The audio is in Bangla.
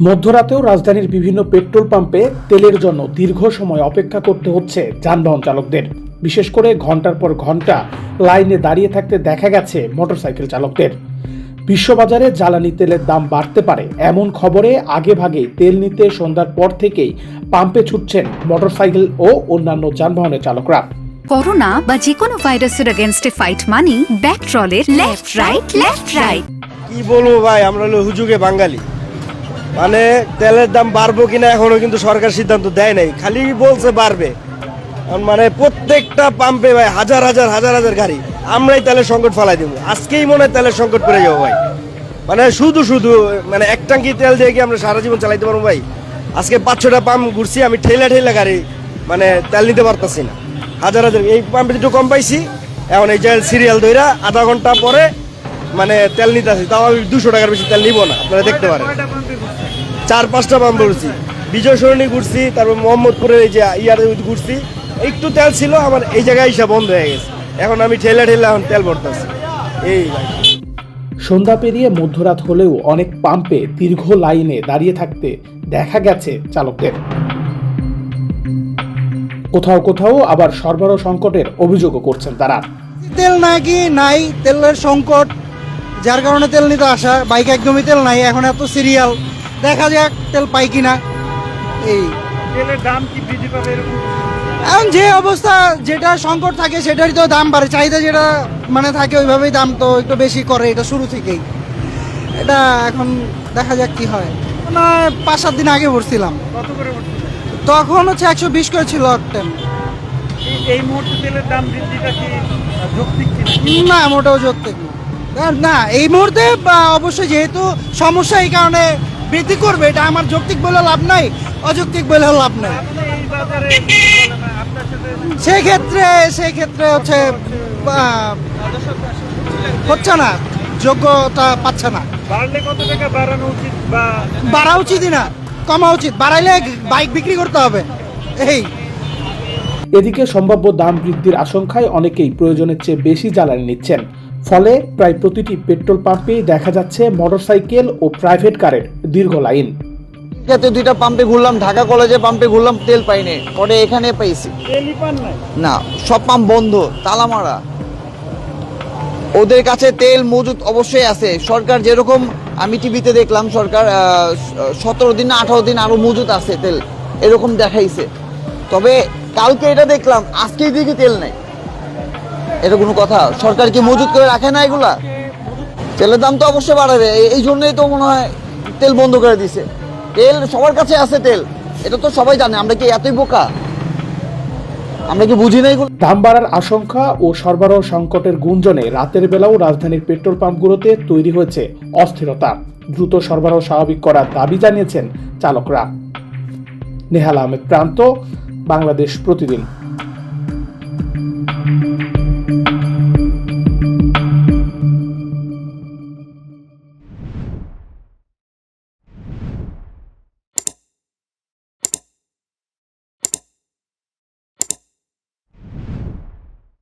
মধ্যরাতেও রাজধানীর বিভিন্ন পেট্রোল পাম্পে তেলের জন্য দীর্ঘ সময় অপেক্ষা করতে হচ্ছে যানবাহন চালকদের। বিশেষ করে ঘন্টার পর ঘন্টা লাইনে দাঁড়িয়ে থাকতে দেখা গেছে মোটরসাইকেল চালকদের। বিশ্ববাজারে জ্বালানি তেলের দাম বাড়তে পারে এমন খবরে আগেভাগেই তেল নিতে সন্ধ্যার পর থেকেই পাম্পে ছুটছেন মোটরসাইকেল ও অন্যান্য যানবাহনের চালকরা। করোনা বা যে কোনো ভাইরাসের এগেইনস্টে ফাইট মানি ব্যাকট্রলের লেফট রাইট। কি বলবো ভাই, আমরা হলো হুজুগে বাঙালি, মানে তেলের দাম বাড়বো কিনা এখনো কিন্তু সরকার সিদ্ধান্ত দেয় নাই, খালি বলছে বাড়বে। মানে প্রত্যেকটা পাম্পে ভাই হাজার হাজার গাড়ি, আমরাই তেলের সংকট ফেলাই দেবো। আজকেই মনে হয় তেলের সংকট পড়ে যাবো ভাই। মানে শুধু মানে এক ট্যাঙ্কি তেল দিয়ে কি আমরা সারা জীবন চালাইতে পারবো ভাই? আজকে 5-6টা পাম্প ঘুরছি আমি, ঠেলা গাড়ি মানে তেল নিতে পারতাছি না। হাজার এই পাম্পে একটু কম পাইছি, এখন এই যে সিরিয়াল ধইরা আধা ঘন্টা পরে মানে তেল নিতে আসি, তাও আমি 200 টাকার বেশি তেল নিবো না। আপনারা দেখতে পারেন 4-5টা পাম্প ঘুরছি, বিজয় সরণি ঘুরছি, তারপর মোহাম্মদপুরের এই যে ইয়ার ঘুরছি, একটু তেল ছিল আমার এই জায়গায় হিসাব বন্ধ হয়ে গেছে। এখন আমি ঠেলা এখন তেল ভরতেছি। এই সন্ধ্যা পেরিয়ে মধ্যরাত হলেও অনেক পাম্পে দীর্ঘ লাইনে দাঁড়িয়ে থাকতে দেখা গেছে চালকদের। কোথাও আবার সরবরাহ সংকটের অভিযোগও করছেন তারা। তেল নাকি নাই, তেলের সংকট, যার কারণে তেল নিতে আসা। বাইক একদমই তেল নাই, এখন এত সিরিয়াল, দেখা যাক তেল পাই কিনা। এই তেলের দাম কি বৃদ্ধি পাবে এরকম? এখন যে অবস্থা, যেটা সংকট থাকে সেটারই তো দাম বাড়ে, চাহিদা যেটা মানে থাকে ওইভাবেই দাম তো একটু বেশি করে, এটা শুরু থেকেই। এটা এখন দেখা যাক কি হয়। না 5-7 দিন আগে ভরছিলাম, কত করে পড়ছে? তখন হচ্ছে 120 করে ছিল অকটেন। এই মুহূর্তে তেলের দাম বৃদ্ধিটা কি যৌক্তিক কিনা? না, মোটেও যৌক্তিক না এই মুহূর্তে। অবশ্যই যেহেতু সমস্যা, এই কারণে বৃদ্ধি করবে, এটা আমার যৌক্তিক বলে লাভ নাই, অযৌক্তিক বলে লাভ নাই। এই বাজারে আপনার সাথে সেক্ষেত্রে হচ্ছে না, যোগ্যতা পাচ্ছে না। বাড়লে কত টাকা বাড়ানো উচিত বা বাড়া উচিতই না, কমা উচিত। বাড়াইলে বাইক বিক্রি করতে হবে। এই এদিকে সম্ভাব্য দাম বৃদ্ধির আশঙ্কায় অনেকেই প্রয়োজনের চেয়ে বেশি জ্বালানি নিচ্ছেন। ফলে প্রায় প্রতিটি পেট্রোল পাম্পেই দেখা যাচ্ছে মোটরসাইকেল ও প্রাইভেট কারের দীর্ঘ লাইন। যাতে 2টা পাম্পে ঘুরলাম, ঢাকা কলেজে পাম্পে ঘুরলাম, তেল পাইনি, পরে এখানে পাইছি। তেলই পান নাই? না, সব পাম্প বন্ধ, তালা মারা। ওদের কাছে তেল মজুদ অবশ্যই আছে। সরকার যেরকম, আমি টিভিতে দেখলাম, সরকার 17 দিন না 18 দিন আরো মজুদ আছে তেল, এরকম দেখাইছে। তবে কালকে এটা দেখলাম, আজকেই দিকে তেল নেই। এটা কোনো কথা? সরকার কি মজুদ করে রাখে না এগুলা? তেলের দাম তো অবশ্যই বাড়াবে, এই জন্যই তো মনে হয় তেল বন্ধ করে দিছে। তেল সবার কাছে আছে তেল, এটা তো সবাই জানে। আমরা কি এতই বোকা? আমরা কি বুঝি না এগুলো? দাম বাড়ার আশঙ্কা ও সরবরাহ সংকটের গুঞ্জনে রাতের বেলাও রাজধানীর পেট্রোল পাম্পগুলোতে তৈরি হয়েছে অস্থিরতা। দ্রুত সরবরাহ স্বাভাবিক করার দাবি জানিয়েছেন চালকরা। নেহাল আহমেদ প্রান্ত, বাংলাদেশ প্রতিদিন।